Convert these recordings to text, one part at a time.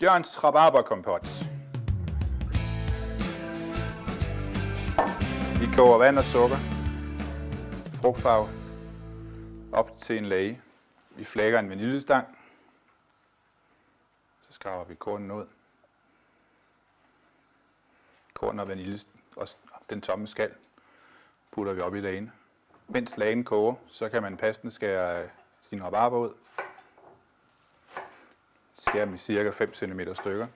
Bjørns rabarberkompot. Vi koger vand og sukker, frugtfarve, op til en lage. Vi flækker en vaniljestang. Så skraber vi kornen ud. Korn og vanilje og den tomme skal putter vi op i lagen. Mens lagen koger, så kan man passende skære sine rabarber ud. Skære dem i cirka 5 cm stykker.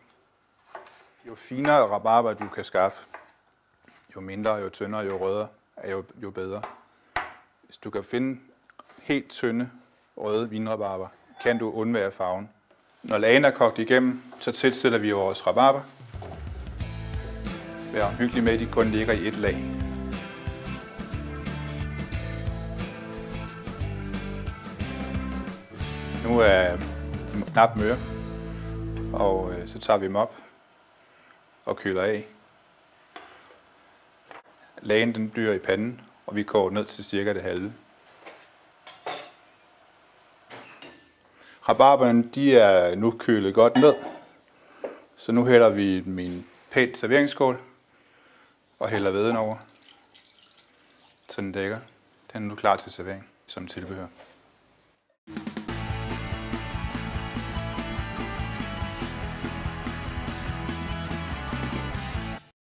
Jo finere rabarber du kan skaffe, jo mindre, jo tyndere, jo rødere, jo bedre. Hvis du kan finde helt tynde røde vinrabarber, kan du undvære farven. Når lagen er kogt igennem, så tilsætter vi vores rabarber. Vær omhyggelig med, at de kun ligger i et lag. Nu er de knap møre, og så tager vi dem op og køler af. Lagen den bliver i panden, og vi koger ned til cirka det halve. Rabarberne de er nu kølet godt ned, så nu hælder vi dem i en pæn serveringsskål og hælder væden over, så den dækker. Den er nu klar til servering som tilbehør.